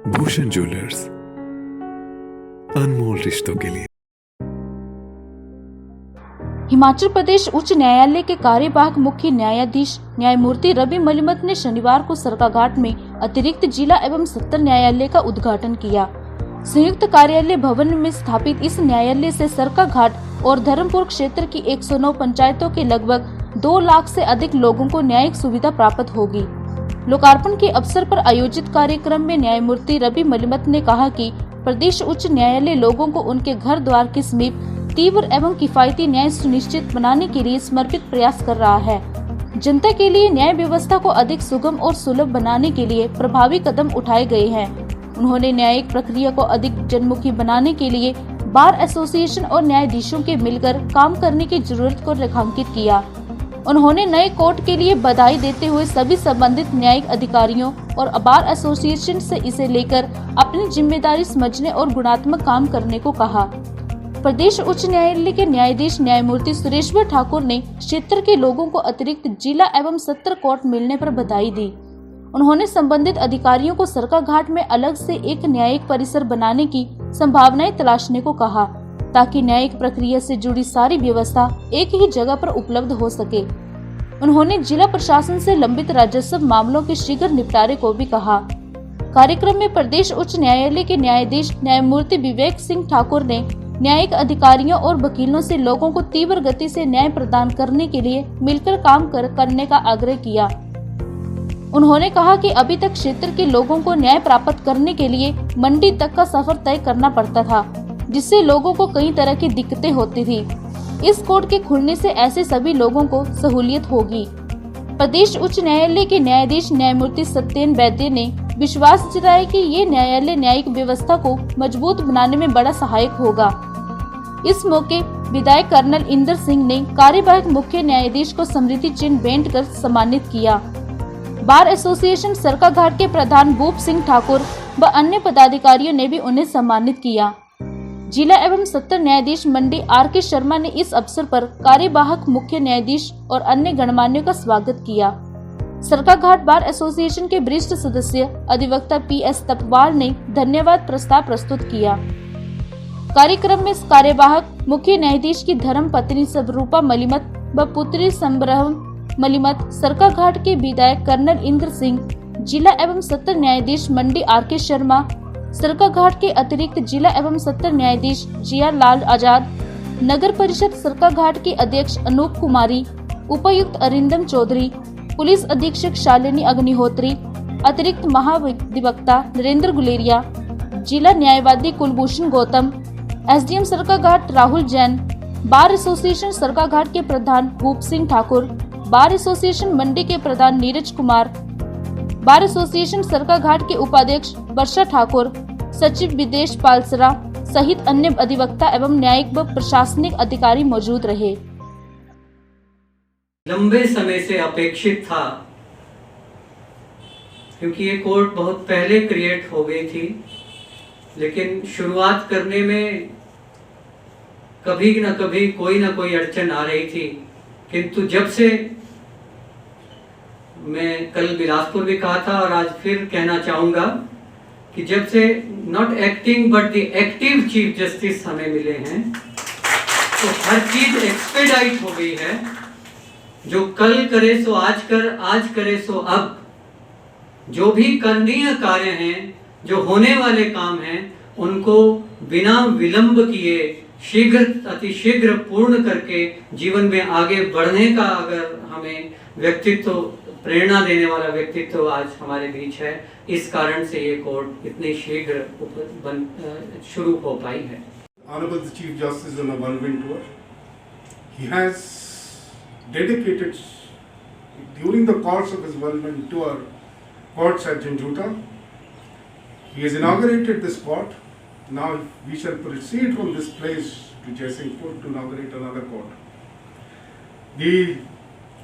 Bhushan jewellers, अनमोल रिश्तों के लिए। हिमाचल प्रदेश उच्च न्यायालय के कार्यवाहक मुख्य न्यायाधीश न्यायमूर्ति रवि मलिमत ने शनिवार को सरकाघाट में अतिरिक्त जिला एवं सत्र न्यायालय का उद्घाटन किया। संयुक्त कार्यालय भवन में स्थापित इस न्यायालय से सरकाघाट और धर्मपुर क्षेत्र की 109 पंचायतों के लगभग 2 लाख से अधिक लोगों को न्यायिक सुविधा प्राप्त होगी। लोकार्पण के अवसर पर आयोजित कार्यक्रम में न्यायमूर्ति रवि मलिमत ने कहा कि प्रदेश उच्च न्यायालय लोगों को उनके घर द्वार के समीप तीव्र एवं किफायती न्याय सुनिश्चित बनाने के लिए समर्पित प्रयास कर रहा है। जनता के लिए न्याय व्यवस्था को अधिक सुगम और सुलभ बनाने के लिए प्रभावी कदम उठाए गए हैं। उन्होंने न्यायिक प्रक्रिया को अधिक जनमुखी बनाने के लिए बार एसोसिएशन और न्यायाधीशों के मिलकर काम करने की जरूरत को रेखांकित किया। उन्होंने नए कोर्ट के लिए बधाई देते हुए सभी संबंधित न्यायिक अधिकारियों और बार एसोसिएशन से इसे लेकर अपनी जिम्मेदारी समझने और गुणात्मक काम करने को कहा। प्रदेश उच्च न्यायालय के न्यायाधीश न्यायमूर्ति सुरेश्वर ठाकुर ने क्षेत्र के लोगों को अतिरिक्त जिला एवं सत्र कोर्ट मिलने पर बधाई दी। उन्होंने संबंधित अधिकारियों को सरकाघाट में अलग से एक न्यायिक परिसर बनाने की संभावनाएं तलाशने को कहा, ताकि न्यायिक प्रक्रिया से जुड़ी सारी व्यवस्था एक ही जगह पर उपलब्ध हो सके। उन्होंने जिला प्रशासन से लंबित राजस्व मामलों के शीघ्र निपटारे को भी कहा। कार्यक्रम में प्रदेश उच्च न्यायालय के न्यायाधीश न्यायमूर्ति विवेक सिंह ठाकुर ने न्यायिक अधिकारियों और वकीलों से लोगों को तीव्र गति से न्याय प्रदान करने के लिए मिलकर काम करने का आग्रह किया। उन्होंने कहा कि अभी तक क्षेत्र के लोगों को न्याय प्राप्त करने के लिए मंडी तक का सफर तय करना पड़ता था, जिससे लोगों को कई तरह की दिक्कतें होती थी। इस कोर्ट के खुलने से ऐसे सभी लोगों को सहूलियत होगी। प्रदेश उच्च न्यायालय के न्यायाधीश न्यायमूर्ति सत्येन वैद्य ने विश्वास जताया कि ये न्यायालय न्यायिक व्यवस्था को मजबूत बनाने में बड़ा सहायक होगा। इस मौके विधायक कर्नल इंदर सिंह ने कार्यवाहक मुख्य न्यायाधीश को स्मृति चिन्ह भेंट कर सम्मानित किया। बार एसोसिएशन सरकाघाट के प्रधान भूप सिंह ठाकुर व अन्य पदाधिकारियों ने भी उन्हें सम्मानित किया। जिला एवं सत्र न्यायाधीश मंडी RK शर्मा ने इस अवसर पर कार्यवाहक मुख्य न्यायाधीश और अन्य गणमान्यों का स्वागत किया। सरकाघाट बार एसोसिएशन के वरिष्ठ सदस्य अधिवक्ता PS तपवाल ने धन्यवाद प्रस्ताव प्रस्तुत किया। कार्यक्रम में कार्यवाहक मुख्य न्यायाधीश की धर्म पत्नी स्वरूपा मलिमत व पुत्री संब्रह्म मलिमत, सरकाघाट के विधायक कर्नल इंद्र सिंह, जिला एवं सत्र न्यायाधीश मंडी RK शर्मा, सरकाघाट के अतिरिक्त जिला एवं सत्र न्यायाधीश जिया लाल आजाद, नगर परिषद सरकाघाट की अध्यक्ष अनूप कुमारी, उपायुक्त अरिंदम चौधरी, पुलिस अधीक्षक शालिनी अग्निहोत्री, अतिरिक्त महाधिवक्ता नरेंद्र गुलेरिया, जिला न्यायवादी Kulbhushan Gautam, SDM Sarkaghat Rahul Jain, bar association Sarkaghat के प्रधान भूप सिंह ठाकुर, बार एसोसिएशन मंडी के प्रधान नीरज कुमार, बार एसोसिएशन सरकाघाट के उपाध्यक्ष वर्षा ठाकुर, सचिव विदेश पालसरा सहित अन्य अधिवक्ता एवं न्यायिक व प्रशासनिक अधिकारी मौजूद रहे। लंबे समय से अपेक्षित था, क्योंकि ये कोर्ट बहुत पहले क्रिएट हो गई थी, लेकिन शुरुआत करने में कभी न कभी कोई ना कोई अड़चन आ रही थी। किंतु जब से, मैं कल बिलासपुर भी कहा था और आज फिर कहना चाहूँगा कि जब से not acting but the active chief justice हमें मिले हैं, तो हर चीज एक्सपेडाइट हो गई है। जो कल करे सो आज कर, आज करे सो अब। जो भी करणीय कार्य हैं, जो होने वाले काम हैं, उनको बिना विलंब किए अतिशीघ्र पूर्ण करके जीवन में आगे बढ़ने का अगर हमें व्यक्तित्व, प्रेरणा देने वाला व्यक्तित्व आज हमारे बीच है, इस कारण से ये कोर्ट इतनी शीघ्र शुरू हो पाई है। Honorable the Chief Justice on a whirlwind tour. He has dedicated during the course of his whirlwind tour courts at Janjuta. He has inaugurated this court. Now we shall proceed from this place to Jaisingpur to inaugurate another court. The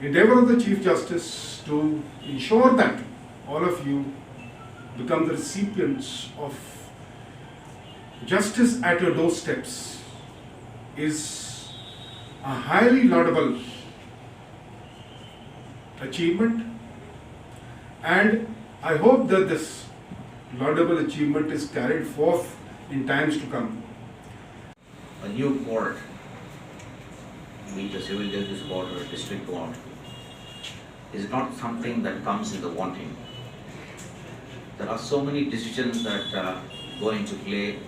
endeavor of the Chief Justice to ensure that all of you become the recipients of justice at your doorsteps is a highly laudable achievement, and I hope that this laudable achievement is carried forth in times to come. A new court, be it a civil justice court or a district court, is not something that comes in the wanting. There are so many decisions that go into play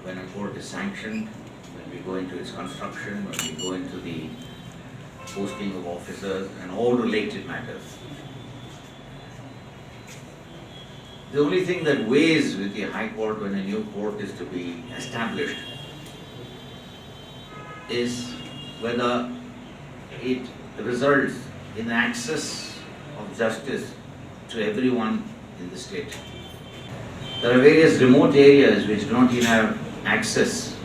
when a court is sanctioned, when we go into its construction, when we go into the posting of officers and all related matters. The only thing that weighs with the High Court when a new court is to be established is whether it results in access of justice to everyone in the state. There are various remote areas which do not even have access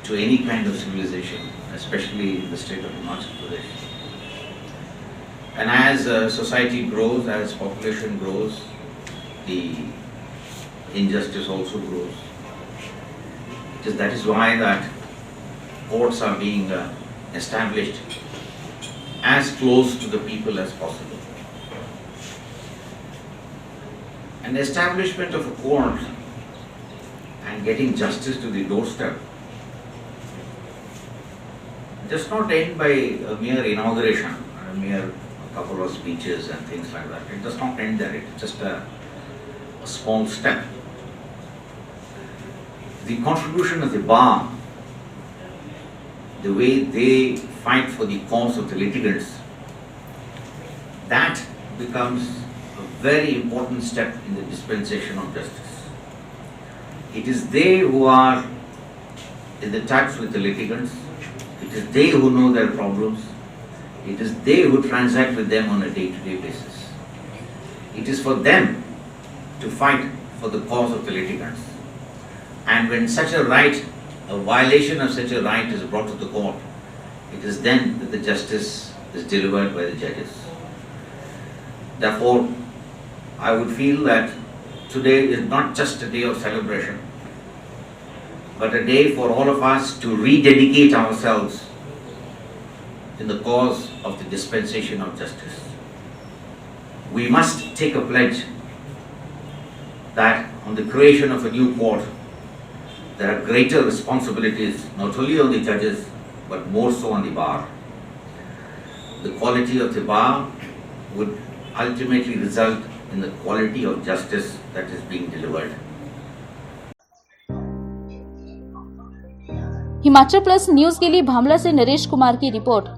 to any kind of civilization, especially in the state of Himachal Pradesh. And as society grows, as population grows, the injustice also grows. That is why that courts are being established as close to the people as possible. An establishment of a court and getting justice to the doorstep does not end by a mere inauguration, a mere couple of speeches and things like that. It does not end there. It's just a small step. The contribution of the bar, the way they fight for the cause of the litigants, that becomes a very important step in the dispensation of justice. It is they who are in the touch with the litigants. It is they who know their problems. It is they who transact with them on a day-to-day basis. It is for them to fight for the cause of the litigants. And when such a right, a violation of such a right is brought to the court, it is then that the justice is delivered by the judges. Therefore, I would feel that today is not just a day of celebration, but a day for all of us to rededicate ourselves in the cause of the dispensation of justice. We must take a pledge that on the creation of a new court, there are greater responsibilities not only on the judges but more so on the bar. The quality of the bar would ultimately result in the quality of justice that is being delivered. Himachal plus news के लिए भामला से नरेश कुमार की report.